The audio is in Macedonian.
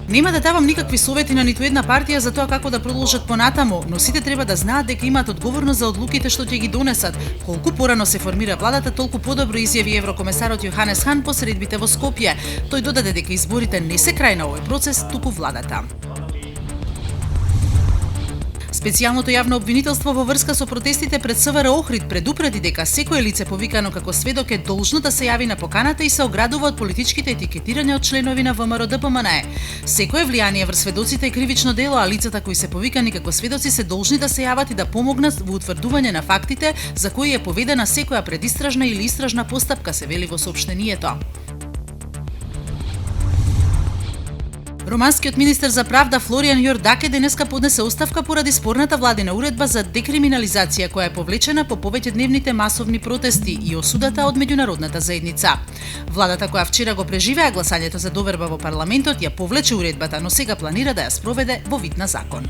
Нема да давам никакви совети на ниту една партија за тоа како да продолжат понатаму, но сите треба да знаат дека имаат одговорност за одлуките што ќе ги донесат. Колку порано се формира владата, толку подобро, изјави еврокомесарот Јоханес Хан по средбите во Скопје. Тој додаде дека изборите не се крај на овој процес, туку владата. Специјалното јавно обвинителство во врска со протестите пред СВР Охрид предупреди дека секое лице повикано како сведок е должно да се јави на поканата и се оградува од политичките етикетирања од членови на ВМРО ДПМНЕ. Секое влијание врз сведоците е кривично дело, а лицата кои се повикани како сведоци се должни да се јават и да помогнат во утврдување на фактите за кои е поведена секоја предистражна или истражна постапка, се вели во соопштението. Романскиот министер за правда Флоријан Јордаке денеска поднесе оставка поради спорната владина уредба за декриминализација која е повлечена по повеќедневните масовни протести и осудата од меѓународната заедница. Владата која вчера го преживеа гласањето за доверба во парламентот ја повлече уредбата, но сега планира да ја спроведе во вид на закон.